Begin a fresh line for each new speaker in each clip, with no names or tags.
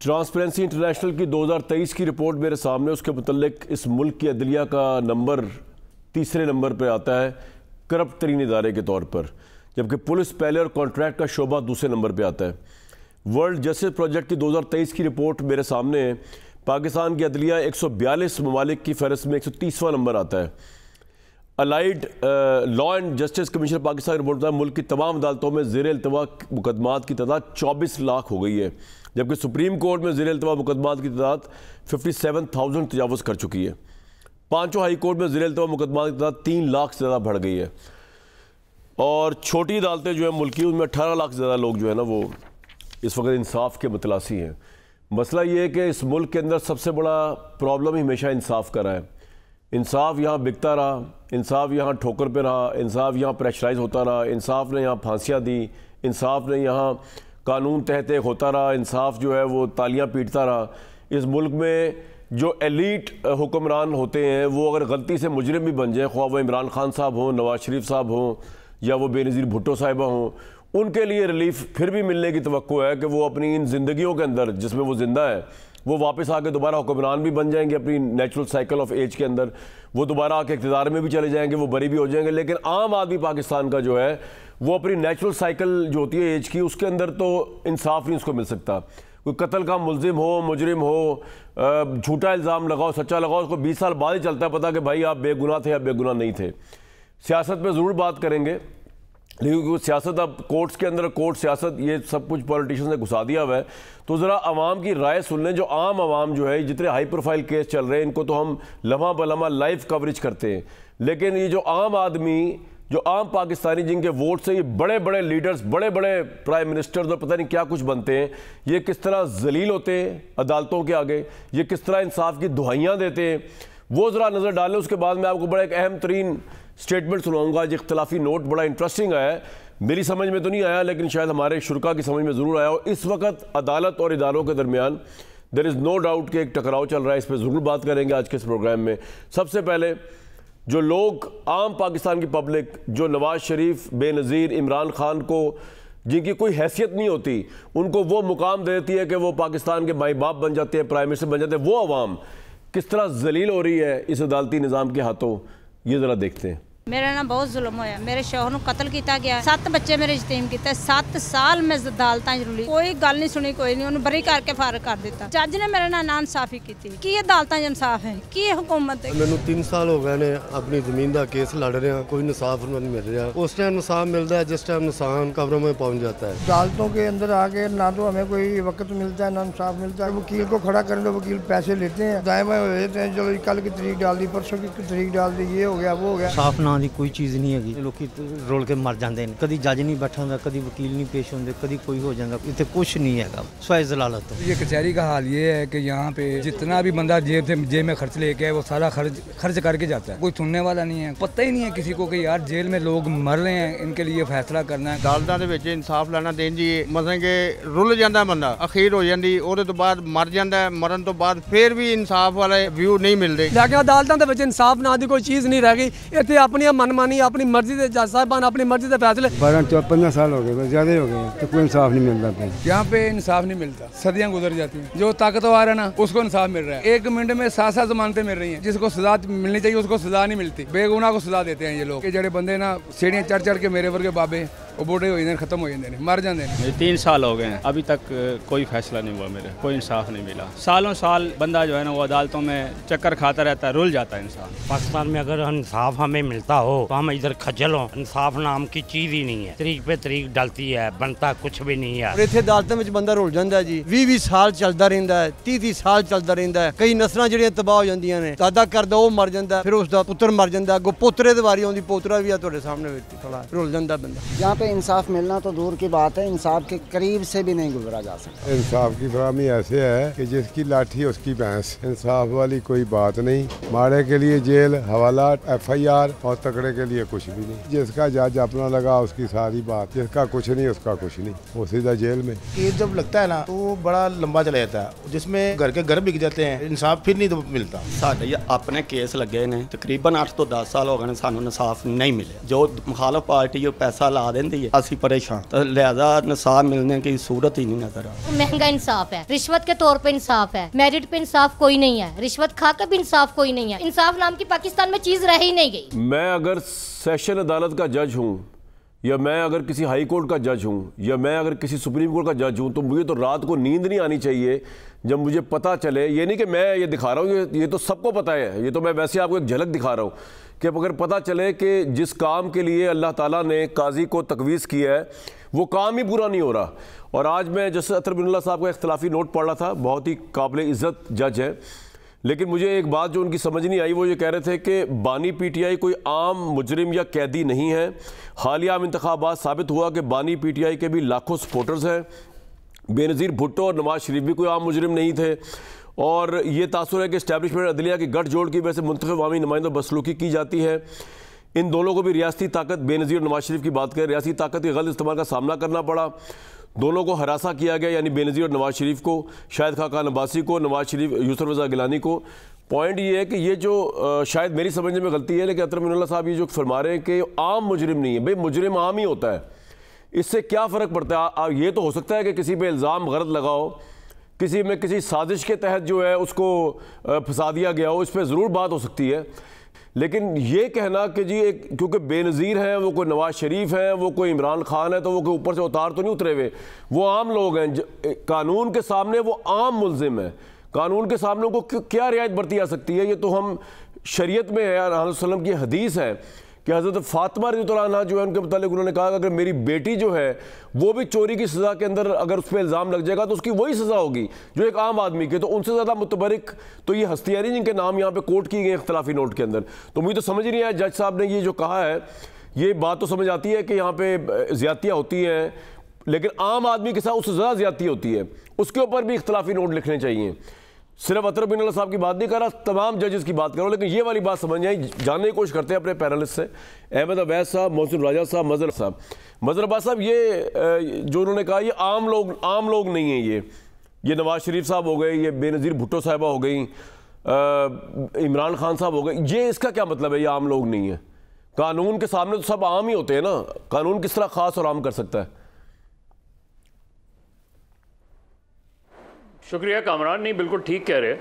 Transparency international की 2023 की report मेरे सामने, उसके मुतल्लिक इस मुल्क की अदलिया का नंबर तीसरे नंबर पर आता है करप्ट तरीन इदारे के तौर पर, जबकि पुलिस पहले और कॉन्ट्रैक्ट का शोबा दूसरे नंबर पर आता है। वर्ल्ड जस्टिस प्रोजेक्ट की 2023 की रिपोर्ट मेरे सामने है। पाकिस्तान की अदलिया 142 ममालिक की फहरिस्त में 130वां नंबर आता है। Allied law and justice commission Pakistan की रिपोर्ट बताया मुल्क की तमाम अदालतों में ज़ेर इल्तवा मुकदमात की तादाद 24 लाख हो गई है, जबकि सुप्रीम कोर्ट में ज़ेर इल्तवा मुकदमात की तादाद 57,000 तजावज़ कर चुकी है। पांचों हाई कोर्ट में ज़ेर इल्तवा मुकदमात की तादाद 3 लाख से ज़्यादा बढ़ गई है। और छोटी अदालतें जो है मुल्की, उनमें 18 लाख से ज़्यादा लोग जो है ना वो इस वक्त इंसाफ के मतलासी हैं। मसला ये है कि इस मुल्क के अंदर सबसे बड़ा प्रॉब्लम ही हमेशा इंसाफ का रहा है। इंसाफ यहाँ बिकता रहा, इंसाफ यहाँ ठोकर पे रहा, इंसाफ यहाँ प्रेशराइज होता रहा, इंसाफ ने यहाँ फांसियाँ दी, इंसाफ ने यहाँ कानून तहत होता रहा, इंसाफ जो है वो तालियाँ पीटता रहा। इस मुल्क में जो एलीट हुक्मरान होते हैं वो अगर गलती से मुजरिम भी बन जाए, ख्वाह वो इमरान खान साहब हों, नवाज शरीफ साहब हों या वो बेनज़ीर भुट्टो साहिबा हों, उनके लिए रिलीफ फिर भी मिलने की तवक्को है कि वो अपनी इन ज़िंदगियों के अंदर जिसमें वो ज़िंदा है वो वापस आके दोबारा हुक्मरान भी बन जाएंगे अपनी नेचुरल साइकिल ऑफ एज के अंदर, वो दोबारा आके इक़्तिदार में भी चले जाएंगे, वो बरी भी हो जाएंगे। लेकिन आम आदमी पाकिस्तान का जो है वो अपनी नेचुरल साइकिल जो होती है एज की, उसके अंदर तो इंसाफ नहीं उसको मिल सकता। कोई कत्ल का मुलजिम हो, मुजरिम हो, झूठा इल्ज़ाम लगाओ, सच्चा लगाओ, उसको 20 साल बाद ही चलता है पता कि भाई आप बेगुनाह थे या बेगुनाह नहीं थे। सियासत में ज़रूर बात करेंगे, लेकिन सियासत अब कोर्ट्स के अंदर, कोर्ट सियासत ये सब कुछ पॉलिटिशियंस ने घुसा दिया हुआ है। तो ज़रा आवाम की राय सुन लें। जो आम आवाम जो है, जितने हाई प्रोफाइल केस चल रहे हैं इनको तो हम लम्हा बलम्हा लाइव कवरेज करते हैं, लेकिन ये जो आम आदमी, जो आम पाकिस्तानी जिनके वोट से ये बड़े बड़े लीडर्स, बड़े बड़े प्राइम मिनिस्टर्स और पता नहीं क्या कुछ बनते हैं, ये किस तरह जलील होते हैं अदालतों के आगे, ये किस तरह इंसाफ की दुहाइयाँ देते हैं, वो ज़रा नज़र डालें। उसके बाद मैं आपको बड़ा एक अहम तरीन स्टेटमेंट सुनाऊंगा। आज इख्तलाफी नोट बड़ा इंटरेस्टिंग आया है, मेरी समझ में तो नहीं आया लेकिन शायद हमारे शुरा की समझ में ज़रूर आया। और इस वक्त अदालत और इदारों के दरमियान देयर इज़ नो डाउट कि एक टकराव चल रहा है। इस पर ज़रूर बात करेंगे आज के इस प्रोग्राम में। सबसे पहले जो लोग, आम पाकिस्तान की पब्लिक जो नवाज शरीफ, बेनज़ीर, इमरान खान को जिनकी कोई हैसियत नहीं होती उनको वो मुकाम दे देती है कि वो पाकिस्तान के माई बाप बन जाते हैं, प्राइम मिनिस्टर बन जाते हैं, वो अवाम किस तरह जलील हो रही है इस अदालती निज़ाम के हाथों, ये ज़रा देखते हैं।
मेरे ना बहुत जुल्म होया, मेरे शौहर ਨੂੰ कतल किया गया, 7 बच्चे मेरे यतीम किए, 7 साल मैं अदालतां जरूरी कोई गल नहीं सुनी, कोई नहीं, उन्होंने बरी करके फारग कर दिता। जज ने मेरे नाल इंसाफी की कि अदालतां इंसाफ है कि हुकूमत है।
मैनू 3 साल हो गए ने अपनी जमीन का केस लड़ रहे हैं, कोई इंसाफ नहीं मिल रहा। उस टाइम इंसाफ मिलता है जिस टाइम इंसान कब्रों में पहुंच जाता है।
अदालतों के अंदर आके ना तो हमें कोई वक्त मिलता है ना इंसाफ मिलता है। वकील को खड़ा करने तो वकील पैसे लेते हैं, दाएं बाएं हो जाते हैं, चलो कल की तारीख डाल दी, परसों की तारीख डाल दी, ये हो गया वो हो गया।
साफ ना दी कोई चीज़ नहीं है, लोग रोल के मर जाते हैं, कभी जज नहीं बैठा होंगे, कभी वकील नहीं पेश होंगे, कभी कोई हो जाएगा, इतने कुछ नहीं है स्वाय जलालत।
ये कचहरी का हाल ये है कि यहाँ पे जितना भी बंदा जेब में खर्च लेके है वो सारा खर्च करके जाता है, कोई सुनने वाला नहीं है। पता ही नहीं है किसी को कि यार जेल में लोग मर रहे हैं, इनके लिए फैसला करना है।
अदालतां दे विच इंसाफ लेना देन जी, मतलब कि रुल जाता बंदा, अखीर हो जाती, ਉਹਦੇ ਤੋਂ ਬਾਅਦ मर जाता है, मरन तो बाद फिर भी इंसाफ वाले व्यू नहीं मिलते।
लेकिन अदालतों के विच इंसाफ ना दी कोई चीज़ नहीं रह गई, इतने अपनी मनमानी, अपनी मर्जी से जज साहबान अपनी मर्जी से फैसले।
12-15 साल हो गए, ज़्यादा हो गए, तो कोई इंसाफ नहीं मिलता।
यहाँ पे इंसाफ नहीं मिलता, सदियाँ गुजर जाती हैं। जो ताकतवर है ना उसको इंसाफ मिल रहा है, 1 मिनट में 7 जमानतें मिल रही हैं। जिसको सजा मिलनी चाहिए उसको सजा नहीं मिलती, बेगुनाह को सजा देते हैं ये लोग। जड़े बंदे ना सीढ़ियाँ चढ़ के मेरे वर्गे बाबे वो बूढ़े हो जाते, खत्म हो जाते हैं, मर जाते हैं।
3 साल हो गए हैं, अभी तक कोई फैसला नहीं हुआ, मेरे कोई इंसाफ नहीं मिला। सालों साल बंदा जो है ना वो अदालतों में चक्कर खाता रहता है, रुल जाता है इंसान।
पाकिस्तान में अगर इंसाफ हमें मिलता हो तो हम इधर खजल हो। इंसाफ नाम की चीज़ ही नहीं है, तरीक पे तरीक डलती है, बनता कुछ भी नहीं है।
इतने अदालतों में बंदा रुल जाता है जी, 20-20 साल चलता रहता है, 30-30 साल चलता रहता है। कई नस्लां जिहड़ियां तबाह हो जांदियां ने, दादा करदा वो मर जाता, फिर उसका पुत्र मर जाता, अगों पोतरे दी वारी आउंदी, पोतरा भी तुहाडे सामने खड़ा रुल जाता बंदा।
यहाँ पे इंसाफ मिलना तो दूर की बात है, इंसाफ के करीब से भी नहीं गुजरा जा सकता।
इंसाफ की फराहमी ऐसे है कि जिसकी लाठी उसकी भैंस, इंसाफ वाली कोई बात नहीं। माड़े के लिए जेल, हवालात, FIR और तकड़े के लिए कुछ भी नहीं। जिसका जज अपना लगा उसकी सारी बात, जिसका कुछ नहीं उसका कुछ नहीं, वो सीधा जेल में।
केस जब लगता है ना तो वो बड़ा लंबा चला जाता है, जिसमें घर के घर बिक जाते हैं, इंसाफ फिर नहीं तो मिलता।
साढ़े अपने केस लगे ने तकरीबन 8 तो 10 साल हो गए, सानू इंसाफ नहीं मिले। जो मुखालफ पार्टी पैसा ला देंदी रही है, असि परेशान, तो लिहाजा इंसाफ मिलने की सूरत ही नहीं नजर आ रही।
महंगा इंसाफ है, रिश्वत के तौर पे इंसाफ है, मेरिट पे इंसाफ कोई नहीं है, रिश्वत खाकर भी इंसाफ कोई नहीं है। इंसाफ नाम की पाकिस्तान में चीज रह ही नहीं गई।
मैं अगर सेशन अदालत का जज हूँ, या मैं अगर किसी हाई कोर्ट का जज हूँ, या मैं अगर किसी सुप्रीम कोर्ट का जज हूँ, तो मुझे तो रात को नींद नहीं आनी चाहिए जब मुझे पता चले, ये नहीं कि मैं ये दिखा रहा हूँ, ये तो सबको पता है, ये तो मैं वैसे आपको एक झलक दिखा रहा हूँ कि अगर पता चले कि जिस काम के लिए अल्लाह ताला ने काजी को तकवीज़ किया है वो काम ही पूरा नहीं हो रहा। और आज मैं जैसे अतर बिन साहब का इख्तलाफी नोट पढ़ रहा था, बहुत ही काबिल इज़्ज़त जज है, लेकिन मुझे एक बात जो उनकी समझ नहीं आई, वो ये कह रहे थे कि बानी पीटीआई कोई आम मुजरिम या कैदी नहीं है। हालिया इंतखाबात साबित हुआ कि बानी पीटीआई के भी लाखों सपोर्टर्स हैं। बेनज़ीर भुट्टो और नवाज शरीफ भी कोई आम मुजरिम नहीं थे। और ये तासुर है कि इस्टेब्लिशमेंट अदलिया की गठजोड़ की वजह से मुंतखब अवामी नुमाइंदों बदसलूकी की जाती है। इन दोनों को भी रियासती ताकत, बेनज़ीर और नवाज शरीफ की बात करें, रियासती ताकत के गलत इस्तेमाल का सामना करना पड़ा। दोनों को हरासा किया गया, यानी बेनज़ीर और नवाज शरीफ को, शाहिद खाकान अब्बासी को, नवाज शरीफ यूसुफ रज़ा गिलानी को। पॉइंट ये है कि ये जो शायद मेरी समझने में गलती है, लेकिन अतर बिन साहब ये जो फरमा रहे हैं कि आम मुजरिम नहीं है, भाई मुजरिम आम ही होता है, इससे क्या फ़र्क पड़ता है? ये तो हो सकता है कि किसी पे इल्ज़ाम गलत लगाओ, किसी में किसी साजिश के तहत जो है उसको फंसा दिया गया हो, इस पर ज़रूर बात हो सकती है। लेकिन ये कहना कि जी एक क्योंकि बेनज़ीर हैं, वो कोई नवाज शरीफ हैं, वो कोई इमरान खान है, तो वो कोई ऊपर से उतार तो नहीं उतरे हुए, वो आम लोग हैं, कानून के सामने वो आम मुल्ज़िम है, कानून के सामने उनको क्या रियायत बरती जा सकती है? ये तो हम शरीयत में है, रसूलुल्लाह सल्लल्लाहु अलैहि वसल्लम की हदीस है कि हज़रत फ़ातिमा रज़ियल्लाहु अन्हा जो है उनके मुतालिक उन्होंने कहा कि अगर मेरी बेटी जो है वो भी चोरी की सज़ा के अंदर अगर उस पर इल्ज़ाम लग जाएगा तो उसकी वही सज़ा होगी जो एक आम आदमी के, तो उनसे ज़्यादा मुतबरिक तो ये हस्तियाँ नहीं जिनके नाम यहाँ पे कोट की गई इख्तलाफी नोट के अंदर। तो मुझे तो समझ नहीं आया जज साहब ने ये जो कहा है, ये बात तो समझ आती है कि यहाँ पे ज़्यादतियाँ होती हैं, लेकिन आम आदमी के साथ उससे ज़्यादा ज़्यादती होती है, उसके ऊपर भी इख्तलाफी नोट लिखने चाहिए। सिर्फ अतर बिन साहब की बात नहीं कर रहा, तमाम जजेस की बात करो, लेकिन ये वाली बात समझ आई, जानने की कोशिश करते हैं अपने पैनलिस्ट से। अहमद अवैस साहब, मोहसिन राजा साहब, मजहर साहब। मजहर अब्बास साहब, ये जो उन्होंने कहा, ये आम लोग नहीं हैं, ये नवाज शरीफ साहब हो गए, ये बेनज़ीर भुट्टो साहिबा हो गई, इमरान खान साहब हो गए, ये इसका क्या मतलब है? ये आम लोग नहीं है, कानून के सामने तो सब आम ही होते हैं ना, कानून किस तरह खास और आम कर सकता है?
शुक्रिया कामरान, नहीं बिल्कुल ठीक कह रहे,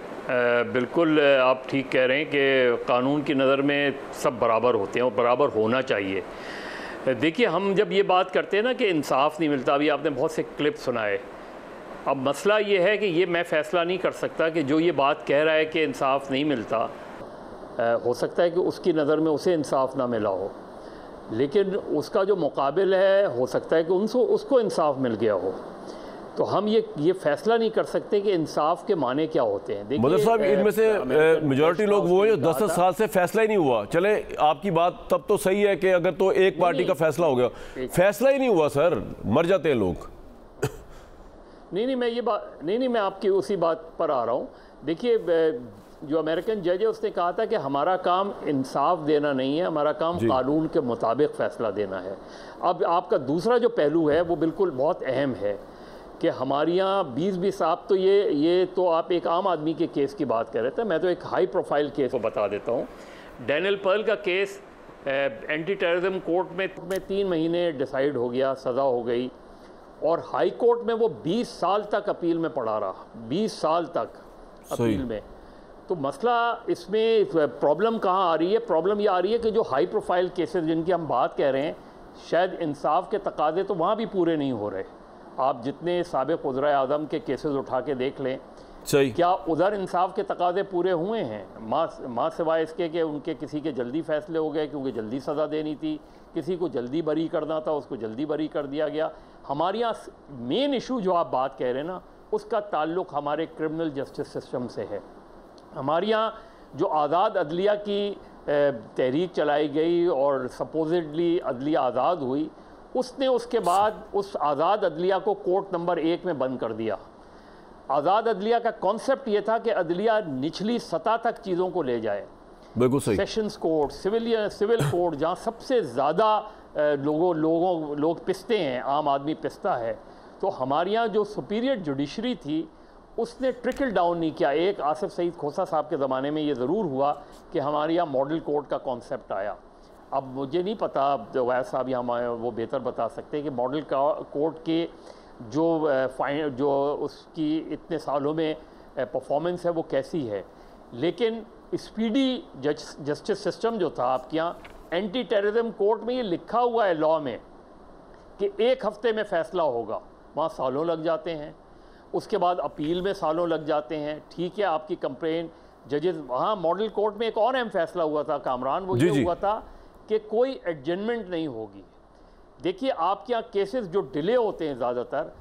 बिल्कुल आप ठीक कह रहे हैं कि कानून की नज़र में सब बराबर होते हैं और बराबर होना चाहिए। देखिए, हम जब ये बात करते हैं ना कि इंसाफ नहीं मिलता, अभी आपने बहुत से क्लिप सुनाए, अब मसला ये है कि ये मैं फ़ैसला नहीं कर सकता कि जो ये बात कह रहा है कि इंसाफ नहीं मिलता, हो सकता है कि उसकी नज़र में उसे इंसाफ ना मिला हो, लेकिन उसका जो मुकाबिल है हो सकता है कि उसको इंसाफ मिल गया हो। तो हम ये फैसला नहीं कर सकते कि इंसाफ के माने क्या होते हैं।
मदर साहब, इनमें से मेजॉरिटी लोग वो हैं जो 10 साल से फैसला ही नहीं हुआ। चले, आपकी बात तब तो सही है कि अगर तो एक पार्टी का फैसला हो गया, फैसला ही नहीं हुआ सर, मर जाते हैं लोग।
नहीं, मैं आपकी उसी बात पर आ रहा हूँ। देखिए, जो अमेरिकन जज है उसने कहा था कि हमारा काम इंसाफ देना नहीं है, हमारा काम कानून के मुताबिक फ़ैसला देना है। अब आपका दूसरा जो पहलू है वो बिल्कुल बहुत अहम है कि हमारे यहाँ 20 आप तो ये तो आप एक आम आदमी के केस की बात कर रहे थे, मैं तो एक हाई प्रोफाइल केस को बता देता हूँ। डैनियल पर्ल का केस एंटी टेररिज्म कोर्ट में 3 महीने डिसाइड हो गया, सज़ा हो गई, और हाई कोर्ट में वो 20 साल तक अपील में पड़ा रहा, 20 साल तक अपील में। तो मसला इसमें प्रॉब्लम कहाँ आ रही है? प्रॉब्लम ये आ रही है कि जो हाई प्रोफाइल केसेस जिनकी हम बात कह रहे हैं, शायद इंसाफ के तकाजे तो वहाँ भी पूरे नहीं हो रहे। आप जितने साबिक़ वज़ीर आज़म के केसेस उठा के देख लें, क्या उधर इंसाफ के तकाजे पूरे हुए हैं? माँ सिवाय इसके कि उनके किसी के जल्दी फैसले हो गए क्योंकि जल्दी सज़ा देनी थी, किसी को जल्दी बरी करना था उसको जल्दी बरी कर दिया गया। हमारे यहाँ मेन इशू जो आप बात कह रहे हैं ना, उसका ताल्लुक़ हमारे क्रिमिनल जस्टिस सिस्टम से है। हमारे यहाँ जो आज़ाद अदलिया की तहरीक चलाई गई और सपोजिटली अदलिया आज़ाद हुई, उसने उसके बाद उस आज़ाद अदलिया को कोर्ट नंबर 1 में बंद कर दिया। आज़ाद अदलिया का कॉन्सेप्ट ये था कि अदलिया निचली सतह तक चीज़ों को ले जाए,
बिल्कुल सही।
सेशंस कोर्ट, सिविल कोर्ट, जहाँ सबसे ज़्यादा लोग पिसते हैं, आम आदमी पिसता है। तो हमारे यहाँ जो सुपीरियर जुडिशरी थी उसने ट्रिकल डाउन नहीं किया। एक आसिफ सईद खोसा साहब के ज़माने में ये ज़रूर हुआ कि हमारे यहाँ मॉडल कोर्ट का कॉन्सेप्ट आया। अब मुझे नहीं पता, वैस साहब यहाँ वो बेहतर बता सकते हैं कि मॉडल कोर्ट के जो उसकी इतने सालों में परफॉर्मेंस है वो कैसी है, लेकिन स्पीडी जस्टिस सिस्टम जो था आपके यहाँ, एंटी टेररिज्म कोर्ट में ये लिखा हुआ है लॉ में कि 1 हफ्ते में फ़ैसला होगा, वहाँ सालों लग जाते हैं, उसके बाद अपील में सालों लग जाते हैं। ठीक है, आपकी कंप्लेन जजेस, वहाँ मॉडल कोर्ट में एक और अहम फैसला हुआ था कामरान, वो ये हुआ था कि कोई एडजमेंट नहीं होगी। देखिए आपके यहाँ केसेस जो डिले होते हैं ज़्यादातर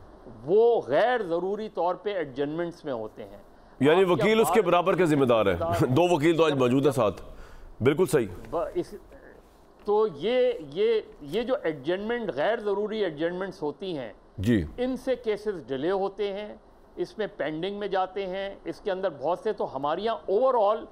वो गैर ज़रूरी तौर पे एडजमेंट्स में होते हैं,
यानी वकील उसके बराबर के जिम्मेदार है। 2 वकील तो आज मौजूद है साथ, बिल्कुल सही।
तो ये जो एडजमेंट, गैर ज़रूरी एडजमेंट्स होती हैं
जी,
इनसे केसेस डिले होते हैं, इसमें पेंडिंग में जाते हैं। इसके अंदर बहुत से तो हमारे यहाँ ओवरऑल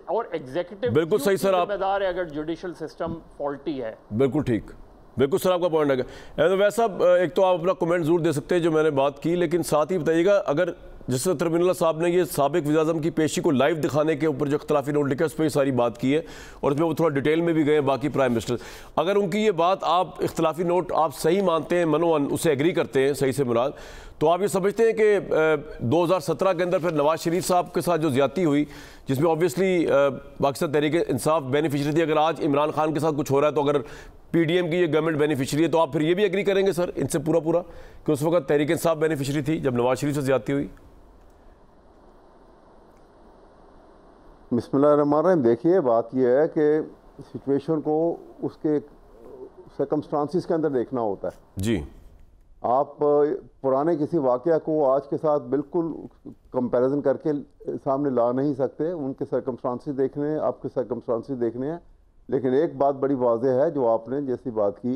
और एग्जीक्यूटिव
बिल्कुल सही सर, आप
जिम्मेदार है अगर जुडिशल सिस्टम फॉल्टी है।
बिल्कुल ठीक, बिल्कुल सर आपका पॉइंट है। वैसा एक तो आप अपना कमेंट जरूर दे सकते हैं जो मैंने बात की, लेकिन साथ ही बताइएगा अगर जिस तरमीनुल्लाह साहब ने ये साबिक वज़ीर-ए-आज़म की पेशी को लाइव दिखाने के ऊपर जो इख्तलाफी नोट लिखा है उस पर सारी बात की है और उसमें वो थोड़ा डिटेल में भी गए बाकी प्राइम मिनिस्टर, अगर उनकी ये बात आप इख्तलाफी नोट आप सही मानते हैं, मनोअन उसे एग्री करते हैं सही से मुराद, तो आप ये समझते हैं कि 2017 के अंदर फिर नवाज शरीफ साहब के साथ जो ज़्यादती हुई जिसमें ऑब्वियसली पाकिस्तान तहरीक इंसाफ बेनिफिशरी थी, अगर आज इमरान खान के साथ कुछ हो रहा है तो अगर PDM की ये गवर्नमेंट बेनिफिशरी है तो आप फिर ये भी एग्री करेंगे सर इनसे पूरा कि उस वक्त तहरीक इंसाफ बेनिफिशरी थी जब नवाज शरीफ से ज़्यादती हुई?
बिस्मिल्लाहिर्रहमानिर्रहीम। देखिए बात यह है कि सिचुएशन को उसके सर्कमस्टांसिस के अंदर देखना होता है
जी।
आप पुराने किसी वाक़या को आज के साथ बिल्कुल कंपैरिजन करके सामने ला नहीं सकते, उनके सर्कमस्टांसिस देखने हैं, आपके सर्कमस्टांसिस देखने हैं। लेकिन एक बात बड़ी वाज़ेह है जो आपने जैसी बात की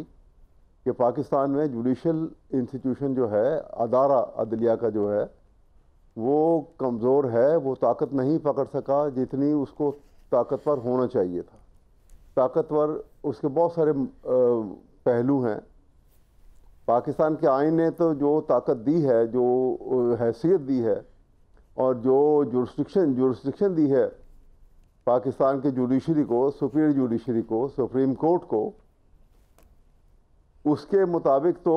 कि पाकिस्तान में जुडिशल इंस्टीट्यूशन जो है, अदारा अदलिया का जो है वो कमज़ोर है, वो ताकत नहीं पकड़ सका जितनी उसको ताकतवर होना चाहिए था। ताकतवर उसके बहुत सारे पहलू हैं। पाकिस्तान के आईन ने तो जो ताकत दी है, जो हैसियत दी है और जो जुरिस्डिक्शन दी है पाकिस्तान के जुडिशरी को, सुपीरियर जुडिशरी को, सुप्रीम कोर्ट को, उसके मुताबिक तो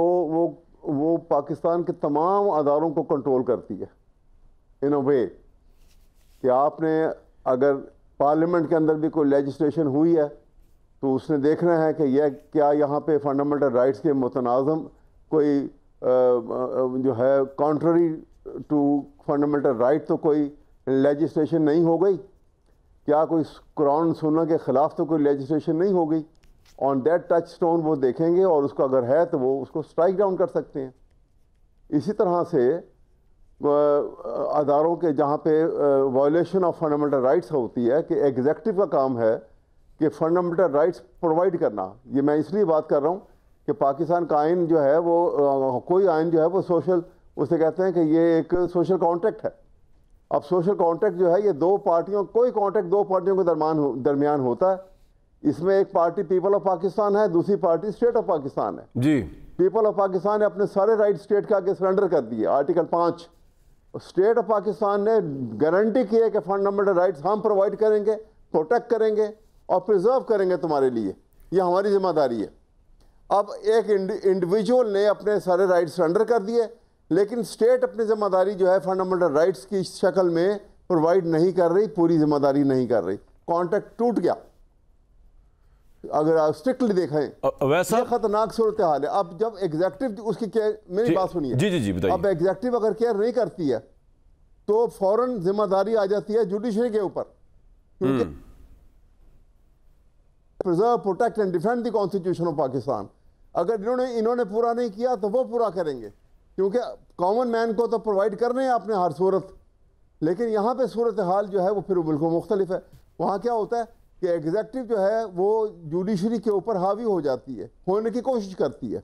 वो पाकिस्तान के तमाम अदारों को कंट्रोल करती है इन अ वे कि आपने अगर पार्लियामेंट के अंदर भी कोई लेजिस्लेशन हुई है तो उसने देखना है कि यह क्या यहाँ पे फंडामेंटल राइट्स के मुतनाज़म कोई जो है कॉन्ट्ररी टू फंडामेंटल राइट तो कोई लेजिस्लेशन नहीं हो गई, क्या कोई कुरान सुन्नत के ख़िलाफ़ तो कोई लेजिस्लेशन नहीं हो गई। ऑन दैट टच स्टोन वो देखेंगे और उसको अगर है तो वो उसको स्ट्राइक डाउन कर सकते हैं। इसी तरह से अदारों के जहाँ पे वायलेशन ऑफ फंडामेंटल राइट्स होती है कि एग्जीक्यूटिव का काम है कि फंडामेंटल राइट्स प्रोवाइड करना। ये मैं इसलिए बात कर रहा हूँ कि पाकिस्तान का आइन जो है वो कोई आइन जो है वो सोशल, उसे कहते हैं कि ये एक सोशल कॉन्ट्रैक्ट है। अब सोशल कॉन्ट्रैक्ट जो है ये दो पार्टियों, कोई कॉन्ट्रैक्ट दो पार्टियों के दरमियान होता है। इसमें एक पार्टी पीपल ऑफ पाकिस्तान है, दूसरी पार्टी स्टेट ऑफ पाकिस्तान है
जी।
पीपल ऑफ पाकिस्तान ने अपने सारे राइट स्टेट का आगे सरेंडर कर दिए। आर्टिकल 5 स्टेट ऑफ पाकिस्तान ने गारंटी की है कि फंडामेंटल राइट्स हम प्रोवाइड करेंगे, प्रोटेक्ट करेंगे और प्रिजर्व करेंगे तुम्हारे लिए, ये हमारी जिम्मेदारी है। अब एक इंडिविजुअल ने अपने सारे राइट्स सरेंडर कर दिए, लेकिन स्टेट अपनी जिम्मेदारी जो है फंडामेंटल राइट्स की शक्ल में प्रोवाइड नहीं कर रही, पूरी जिम्मेदारी नहीं कर रही। कॉन्ट्रैक्ट टूट गया अगर आप स्ट्रिक्टली देखें, वैसा खतरनाक सूरत हाल है। अब जब एग्जीक्यूटिव उसकी केयर, मेरी बात सुनिए
जी जी जी बताइए।
अब एग्जीक्यूटिव अगर केयर नहीं करती है तो फौरन जिम्मेदारी आ जाती है जुडिशरी के ऊपर, क्योंकि preserve, protect and defend the constitution of Pakistan. अगर इन्होंने पूरा नहीं किया तो वो पूरा करेंगे, क्योंकि कॉमन मैन को तो प्रोवाइड करने हैं आपने हर सूरत। लेकिन यहाँ पे सूरत हाल जो है वो फिर बिल्कुल मुख्तलिफ है। वहाँ क्या होता है कि एग्जीक्यूटिव जो है वो जुडिशरी के ऊपर हावी हो जाती है, होने की कोशिश करती है,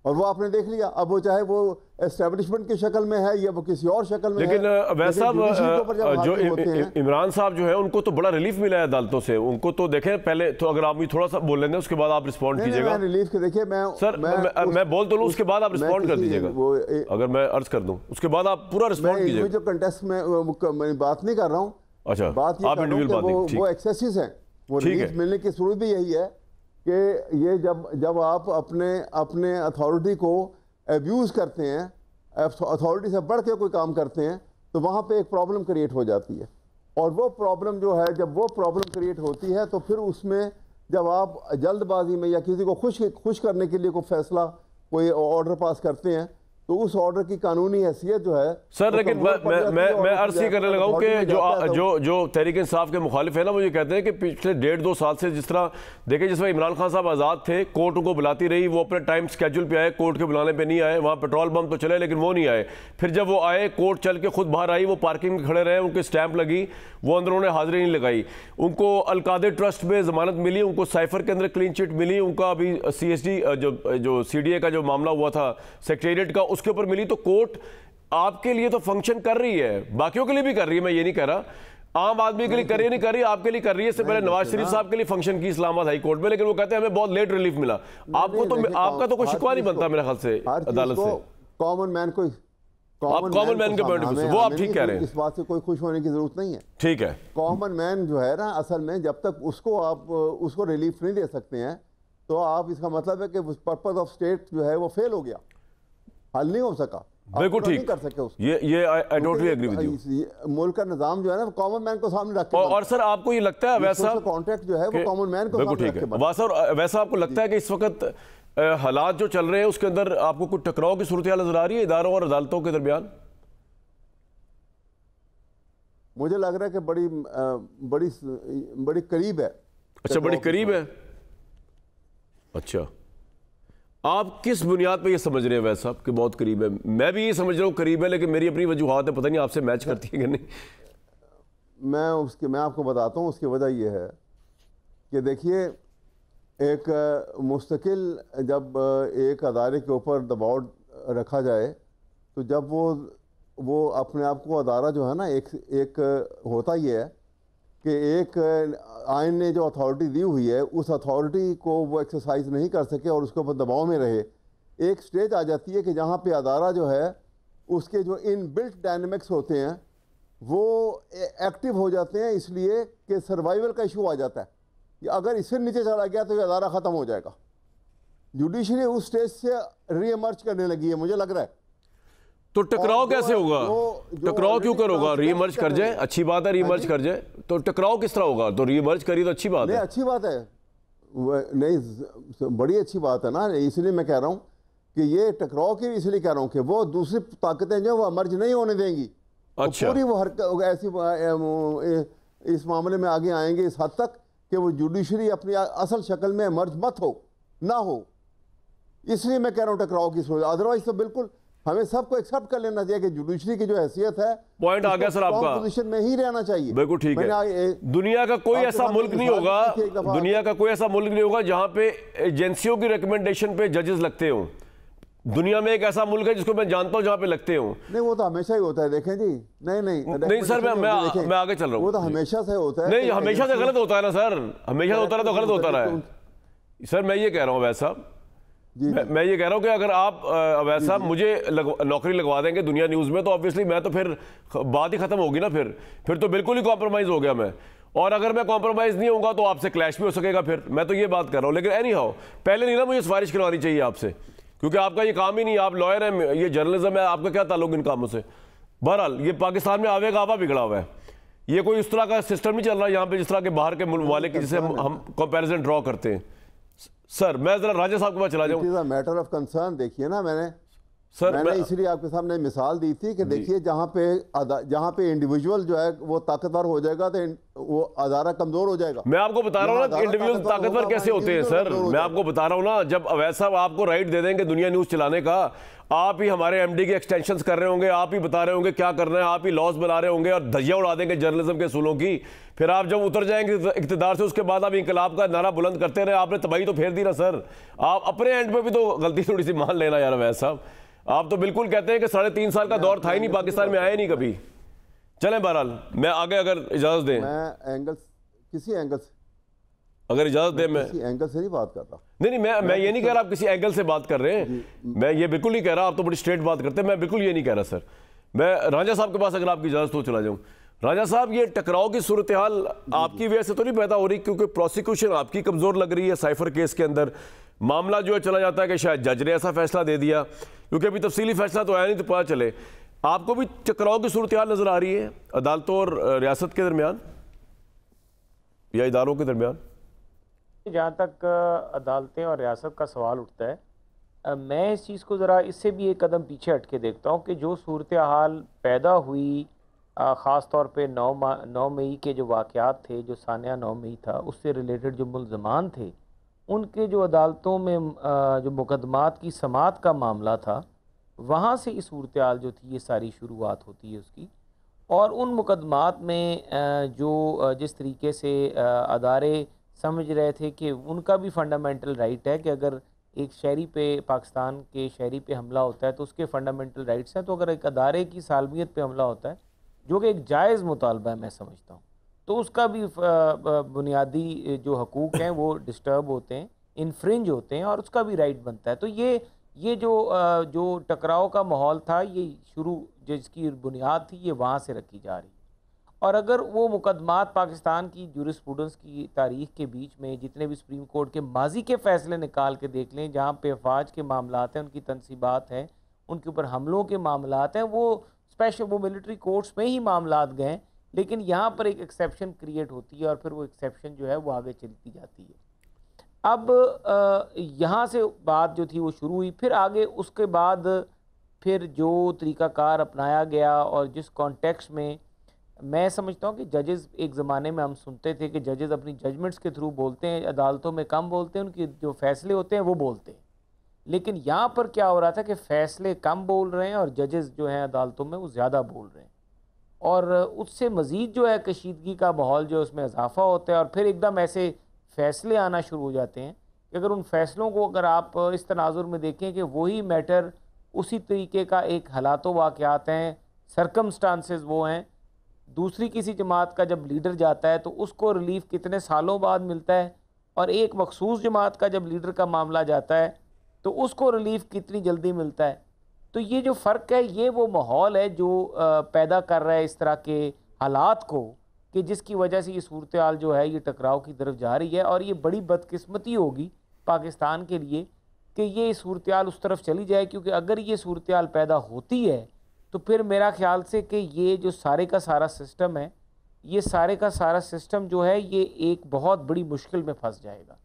और वो आपने देख लिया। अब वो चाहे वो एस्टेब्लिशमेंट की शक्ल में है या वो किसी और शक्ल में
लेकिन
है।
वैसा जो इमरान साहब जो है उनको तो बड़ा रिलीफ मिला है अदालतों से, उनको तो देखें पहले तो अगर आप मुझे थोड़ा सा बोल लेंगे उसके बाद आप रिस्पॉन्ड कीजिएगा।
रिलीफ के देखिए
मैं बोल तो लूँ उसके बाद आप रिस्पॉन्ड कर दीजिएगा, अगर मैं अर्ज कर दूँ उसके बाद आप पूरा रिस्पॉन्ड कीजिएगा।
जो कंटेस्ट में बात नहीं कर रहा हूँ,
अच्छा
बात ये वो एक्सेसिस हैं वो रिलीफ मिलने की सूरत भी यही है कि ये जब आप अपने अथॉरिटी को एब्यूज़ करते हैं, अथॉरिटी से बढ़ के कोई काम करते हैं, तो वहाँ पे एक प्रॉब्लम क्रिएट हो जाती है। और वो प्रॉब्लम जो है, जब वो प्रॉब्लम क्रिएट होती है तो फिर उसमें जब आप जल्दबाजी में या किसी को खुश करने के लिए कोई फैसला, कोई ऑर्डर पास करते हैं, तो उस ऑर्डर की कानूनी हैसियत जो है
सर, लेकिन मैं अर्ज ये करने लगा हूँ कि जो तहरीक इंसाफ के मुखालिफ है ना, वो ये कहते हैं कि पिछले 1.5-2 साल से जिस तरह देखें, जिसमें इमरान खान साहब आज़ाद थे, कोर्ट उनको बुलाती रही, वो अपने टाइम स्केड्यूल पे आए, कोर्ट के बुलाने पे नहीं आए, वहाँ पेट्रोल बम तो चले लेकिन वो नहीं आए। फिर जब वो आए, कोर्ट चल के खुद बाहर आई, वो पार्किंग में खड़े रहे, उनकी स्टैंप लगी, वो अंदर उन्होंने हाजिरी नहीं लगाई। उनको अलकादर ट्रस्ट में जमानत मिली, उनको साइफर के अंदर क्लीन चिट मिली, उनका अभी CSD जो CDA का जो मामला हुआ था सेक्रेटेरिएट का, उसके ऊपर मिली। तो कोर्ट आपके लिए तो फंक्शन कर रही है, बाकियों के लिए भी कर रही है, मैं ये नहीं कह रहा, आम आदमी के लिए कर रही नहीं कर रही, आपके लिए कर रही है। इससे पहले नवाज शरीफ साहब के लिए फंक्शन की इस्लामाबाद हाई कोर्ट में, लेकिन वो कहते हैं हमें बहुत लेट रिलीफ मिला। आपको तो आपका तो कोई शिकवा नहीं बनता मेरे ख्याल से अदालत से।
कॉमन मैन को
कॉमन मैन के पॉइंट ऑफ व्यू से वो आप ठीक कह रहे हैं,
इस बात से कोई खुश होने की जरूरत नहीं है।
ठीक है,
कॉमन मैन जो है ना, असल में जब तक उसको रिलीफ नहीं दे सकते हैं, तो आप, इसका मतलब है कि पर्पस ऑफ स्टेट जो है वो फेल हो गया, हल नहीं हो सका,
बिल्कुल ठीक
कर सके उसको।
ये I totally agree with you.
मुल्क का निजाम जो है ना, कॉमन मैन को सामने रख के,
और सर आपको ये लगता है वैसा
कॉन्ट्रैक्ट जो है वो कॉमन मैन को
बिल्कुल ठीक है, वैसा आपको लगता है कि इस वक्त हालात जो चल रहे हैं उसके अंदर आपको कुछ टकराव की सूरत हाल नजर आ रही है इदारों और अदालतों के दरमियान?
मुझे लग रहा है कि बड़ी करीब है।
अच्छा, बड़ी करीब है। अच्छा, आप किस बुनियाद पे ये समझ रहे हैं वैसे साहब कि बहुत करीब है? मैं भी ये समझ रहा हूँ करीब है, लेकिन मेरी अपनी वजूहात है, पता नहीं आपसे मैच करती है कि नहीं।
मैं आपको बताता हूँ, उसकी वजह ये है कि देखिए, एक मुस्तकिल जब एक अदारे के ऊपर दबाव रखा जाए, तो जब वो अपने आप को अदारा जो है ना, एक होता ही है कि एक आइन ने जो अथॉरिटी दी हुई है, उस अथॉरिटी को वो एक्सरसाइज नहीं कर सके और उसके ऊपर दबाव में रहे। एक स्टेज आ जाती है कि जहाँ पे अदारा जो है, उसके जो इनबिल्ट डायनेमिक्स होते हैं वो एक्टिव हो जाते हैं, इसलिए कि सर्वाइवल का इशू आ जाता है कि अगर इससे नीचे चला गया तो ये अदारा ख़त्म हो जाएगा। जुडिशरी उस स्टेज से रीएमर्ज करने लगी है, मुझे लग रहा है।
तो टकराव कैसे होगा? टकराव क्यों कर होगा? रीइमर्ज कर जाए, अच्छी बात है, रीइमर्ज कर जाए, तो टकराव किस तरह होगा? तो रीइमर्ज करी तो अच्छी बात है।
अच्छी बात है, नहीं बड़ी अच्छी बात है ना, इसलिए मैं कह रहा हूँ कि ये टकराव की इसलिए कह रहा हूँ कि वो दूसरी ताकतें जो वो इमर्ज नहीं होने देंगी।
अच्छा,
पूरी वो हरकत ऐसी इस मामले में आगे आएंगे इस हद तक कि वो जुडिशरी अपनी असल शक्ल में इमर्ज मत हो, ना हो। इसलिए मैं कह रहा हूँ टकराव की सूरत, अदरवाइज तो बिल्कुल हमें सबको एक्सेप्ट कर लेना चाहिए कि जुडिशरी की जो हैसियत है,
पॉइंट आ गया सर आपका,
पोजीशन में ही रहना चाहिए।
बिल्कुल ठीक है। दुनिया का कोई ऐसा मुल्क नहीं होगा, दुनिया का कोई ऐसा मुल्क नहीं होगा जहां पे एजेंसियों की रिकमेंडेशन पे जजेस लगते हों। दुनिया में एक ऐसा मुल्क है जिसको मैं जानता हूं जहां पे लगते हों।
नहीं, वो तो हमेशा ही होता है, देखें जी। नहीं
सर, मैं आगे चल रहा हूँ।
वो तो हमेशा से होता है।
नहीं, हमेशा से गलत होता है ना सर, हमेशा होता रहा तो गलत होता रहा है सर। मैं ये कह रहा हूँ वैसा, मैं ये कह रहा हूं कि अगर आप वैसा मुझे नौकरी लगवा देंगे दुनिया न्यूज़ में, तो ऑब्वियसली मैं तो फिर बात ही खत्म होगी ना, फिर तो बिल्कुल ही कॉम्प्रोमाइज़ हो गया मैं। और अगर मैं कॉम्प्रोमाइज़ नहीं होऊंगा तो आपसे क्लैश भी हो सकेगा, फिर मैं तो ये बात कर रहा हूँ। लेकिन एनी हाउ, पहले नहीं ना मुझे सिफारिश करवानी चाहिए आपसे, क्योंकि आपका ये काम ही नहीं, आप लॉयर हैं, ये जर्नलिज्म है, आपका क्या ताल्लुक इन कामों से? बहरहाल, ये पाकिस्तान में आवेगा आवा बिगड़ा हुआ है, ये कोई उस तरह का सिस्टम नहीं चल रहा यहाँ पे जिस तरह के बाहर के मुल्क वाले की जिसे हम कंपेरिजन ड्रॉ करते हैं। सर, मैं जरा राजा साहब के पास चला जाऊँ।
मैटर ऑफ कंसर्न देखिए ना, मैंने इसलिए आपके सामने मिसाल दी थी कि देखिए जहाँ पे इंडिविजुअल जो है वो ताकतवर हो जाएगा तो वो अदारा कमजोर हो जाएगा।
मैं आपको बता रहा हूँ ना इंडिविजुअल ताकतवर कैसे होते हैं सर, मैं आपको बता रहा हूँ ना, जब अवैध साहब आपको राइट दे देंगे दुनिया न्यूज़ चलाने का, आप ही हमारे एमडी के एक्सटेंशंस कर रहे होंगे, आप ही बता रहे होंगे क्या करना है, आप ही लॉस बना रहे होंगे और धज्जियां उड़ा देंगे जर्नलिज्म के असूलों की। फिर आप जब उतर जाएंगे इक़्तिदार से, उसके बाद आप इंकलाब का नारा बुलंद करते रहे, आपने तबाही तो फेर दी ना सर। आप अपने एंड पे भी तो गलती थोड़ी सी मान लेना यार अवैध साहब। आप तो बिल्कुल कहते हैं कि 3.5 साल का दौर था ही नहीं, पाकिस्तान में आए नहीं कभी। चलें बहरहाल, मैं आगे अगर इजाज़त दें,
मैं किसी एंगल से
अगर इजाज़त दें, मैं
किसी एंगल से नहीं बात करता।
नहीं, मैं ये नहीं कह रहा आप किसी एंगल से बात कर रहे हैं, मैं ये बिल्कुल नहीं कह रहा, आप तो बड़ी स्ट्रेट बात करते हैं, मैं बिल्कुल ये नहीं कह रहा सर। मैं राजा साहब के पास अगर आपकी इजाज़त हो चला जाऊँ। राजा साहब, ये टकराव की सूरत हाल आपकी वजह से तो नहीं पैदा हो रही, क्योंकि प्रोसिक्यूशन आपकी कमज़ोर लग रही है साइफर केस के अंदर। मामला जो है चला जाता है कि शायद जज ने ऐसा फैसला दे दिया, क्योंकि अभी तफसीली फैसला तो आया नहीं, तो पता चले। आपको भी टकराव की सूरत हाल नज़र आ रही है अदालतों और रियासत के दरमियान या इदारों के दरमियान?
जहाँ तक अदालतें और रियासत का सवाल उठता है, मैं इस चीज़ को ज़रा इससे भी एक कदम पीछे हट के देखता हूँ कि जो सूरत हाल पैदा हुई ख़ास तौर पे 9 मई के जो वाक़यात थे, जो सानिया 9 मई था, उससे रिलेटेड जो मुल्ज़मान थे, उनके जो अदालतों में जो मुकदमात की समात का मामला था, वहाँ से इस सूरत हाल जो थी ये सारी शुरुआत होती है उसकी। और उन मुकदमात में जो जिस तरीके से अदारे समझ रहे थे कि उनका भी फंडामेंटल राइट है कि अगर एक शहरी पे, पाकिस्तान के शहरी पे हमला होता है तो उसके फंडामेंटल राइट्स हैं, तो अगर एक अदारे की सालमियत पे हमला होता है, जो कि एक जायज़ मुतालबा है मैं समझता हूँ, तो उसका भी बुनियादी जो हकूक़ हैं वो डिस्टर्ब होते हैं, इन्फ्रिंज होते हैं, और उसका भी राइट बनता है। तो ये जो टकराव का माहौल था, ये शुरू जिसकी बुनियाद थी, ये वहाँ से रखी जा रही है। और अगर वो मुकदमात पाकिस्तान की जूरिस्प्रूडेंस की तारीख़ के बीच में जितने भी सुप्रीम कोर्ट के माजी के फ़ैसले निकाल के देख लें, जहाँ पे अफवाज के मामलात हैं, उनकी तनसीबात हैं, उनके ऊपर हमलों के मामलात हैं, वो स्पेशल वो मिलिट्री कोर्ट्स में ही मामलात गए, लेकिन यहाँ पर एक एक्सेप्शन क्रिएट होती है और फिर वो एक्सेप्शन जो है वो आगे चलती जाती है। अब यहाँ से बात जो थी वो शुरू हुई, फिर आगे उसके बाद फिर जो तरीक़ाकार अपनाया गया और जिस कॉन्टेक्स्ट में मैं समझता हूँ कि जजेस, एक ज़माने में हम सुनते थे कि जजेस अपनी जजमेंट्स के थ्रू बोलते हैं, अदालतों में कम बोलते हैं, उनके जो फ़ैसले होते हैं वो बोलते हैं। लेकिन यहाँ पर क्या हो रहा था कि फ़ैसले कम बोल रहे हैं और जजेस जो हैं अदालतों में वो ज़्यादा बोल रहे हैं, और उससे मज़ीद जो है कशीदगी का माहौल जो है उसमें इजाफ़ा होता है, और फिर एकदम ऐसे फ़ैसले आना शुरू हो जाते हैं कि अगर उन फ़ैसलों को अगर आप इस तनाजुर में देखें कि वही मैटर उसी तरीके का एक हालातों वाक़यात हैं, सरकमस्टांसेस वो हैं, दूसरी किसी जमात का जब लीडर जाता है तो उसको रिलीफ कितने सालों बाद मिलता है, और एक मखसूस जमात का जब लीडर का मामला जाता है तो उसको रिलीफ कितनी जल्दी मिलता है। तो ये जो फ़र्क है, ये वो माहौल है जो पैदा कर रहा है इस तरह के हालात को, कि जिसकी वजह से ये सूरत हाल जो है ये टकराव की तरफ जा रही है। और ये बड़ी बदकिस्मती होगी पाकिस्तान के लिए कि ये सूरत हाल उस तरफ चली जाए, क्योंकि अगर ये सूरत हाल पैदा होती है तो फिर मेरा ख्याल से कि ये जो सारे का सारा सिस्टम है, ये सारे का सारा सिस्टम जो है ये एक बहुत बड़ी मुश्किल में फंस जाएगा,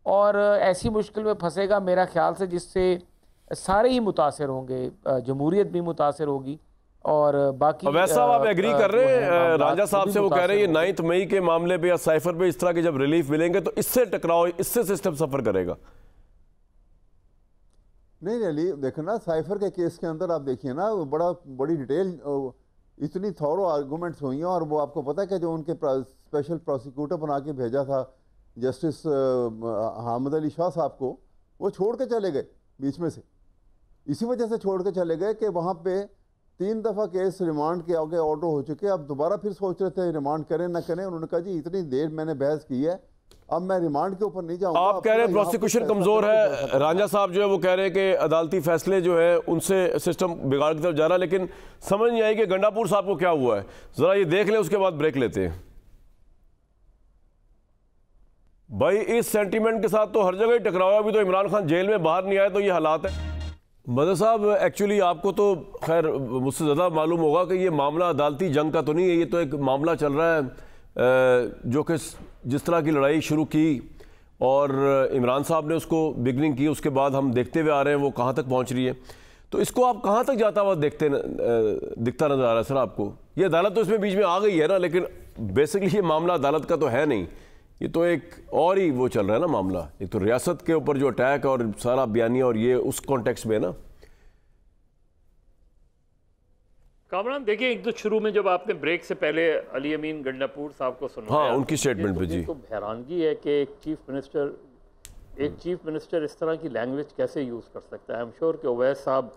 और ऐसी मुश्किल में फंसेगा मेरा ख्याल से जिससे सारे ही मुतासर होंगे, जमहूरियत भी मुतासर होगी और बाकी।
वैसा आप एग्री कर रहे हैं राजा साहब से? वो कह रहे हैं 9 मई के मामले पे या साइफर पे इस तरह के जब रिलीफ मिलेंगे तो इससे टकराव, इससे सिस्टम सफ़र करेगा।
नहीं अली, देखो ना साइफर के केस के अंदर आप देखिए ना, बड़ी डिटेल, इतनी थॉरो आर्गूमेंट्स हुई हैं, और वो आपको पता है कि जो उनके स्पेशल प्रोसिक्यूटर बना के भेजा था जस्टिस हामिद अली शाह साहब को, वो छोड़ के चले गए बीच में से। इसी वजह से छोड़ के चले गए कि वहाँ पे 3 दफ़ा केस रिमांड के आगे ऑर्डर हो चुके, अब दोबारा फिर सोच रहे थे रिमांड करें ना करें। उन्होंने कहा जी इतनी देर मैंने बहस की है, अब मैं रिमांड के ऊपर नहीं जाऊंगा।
आप कह रहे हैं प्रोसिक्यूशन कमजोर है, रांझा साहब जो है वो कह रहे हैं कि अदालती फैसले जो है उनसे सिस्टम बिगाड़ की तरफ जा रहा है, लेकिन समझ नहीं आई कि गंडापुर साहब को क्या हुआ है। जरा ये देख लें, उसके बाद ब्रेक लेते हैं। भाई इस सेंटीमेंट के साथ तो हर जगह ही टकराव है। अभी तो इमरान खान जेल में बाहर नहीं आए तो ये हालात है। मदर साहब, एक्चुअली आपको तो खैर मुझसे ज़्यादा मालूम होगा कि ये मामला अदालती जंग का तो नहीं है, ये तो एक मामला चल रहा है जो कि जिस तरह की लड़ाई शुरू की और इमरान साहब ने उसको बिगनिंग की, उसके बाद हम देखते हुए आ रहे हैं वो कहाँ तक पहुँच रही है। तो इसको आप कहाँ तक जाता हुआ दिखता नज़र आ रहा है सर आपको? ये अदालत तो इसमें बीच में आ गई है ना, लेकिन बेसिकली ये मामला अदालत का तो है नहीं, ये तो एक और ही वो चल रहा है ना मामला। एक तो रियासत के ऊपर जो अटैक और सारा बयानिया और ये उस कॉन्टेक्स्ट में ना।
कामरान देखिए, एक तो शुरू में जब आपने ब्रेक से पहले अली अमीन गंडापुर साहब को सुना,
हाँ उनकी स्टेटमेंट पे जी,
तो हैरानगी है कि एक चीफ मिनिस्टर इस तरह की लैंग्वेज कैसे यूज़ कर सकता है। आई एम श्योर कि ओवैस साहब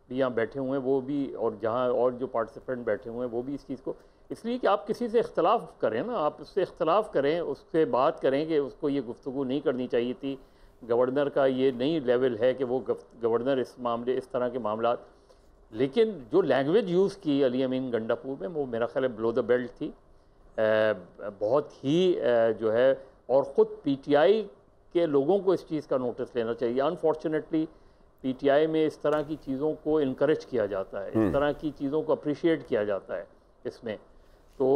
भी यहाँ बैठे हुए हैं, वो भी, और जहाँ और जो पार्टिसिपेंट बैठे हुए हैं वो भी इस चीज़ को, इसलिए कि आप किसी से इख्तलाफ करें ना, आप उससे इख्तलाफ करें, उससे बात करें कि उसको ये गुफ्तगू नहीं करनी चाहिए थी। गवर्नर का ये नहीं लेवल है कि वो गवर्नर इस तरह के मामला, लेकिन जो लैंग्वेज यूज़ की अली अमीन गंडापुर में वो मेरा ख्याल है बिलो द बेल्ट थी, बहुत ही जो है, और ख़ुद पीटीआई के लोगों को इस चीज़ का नोटिस लेना चाहिए। अनफॉर्चुनेटली पीटीआई में इस तरह की चीज़ों को इनकरेज किया जाता है, इस तरह की चीज़ों को अप्रिशिएट किया जाता है इसमें। तो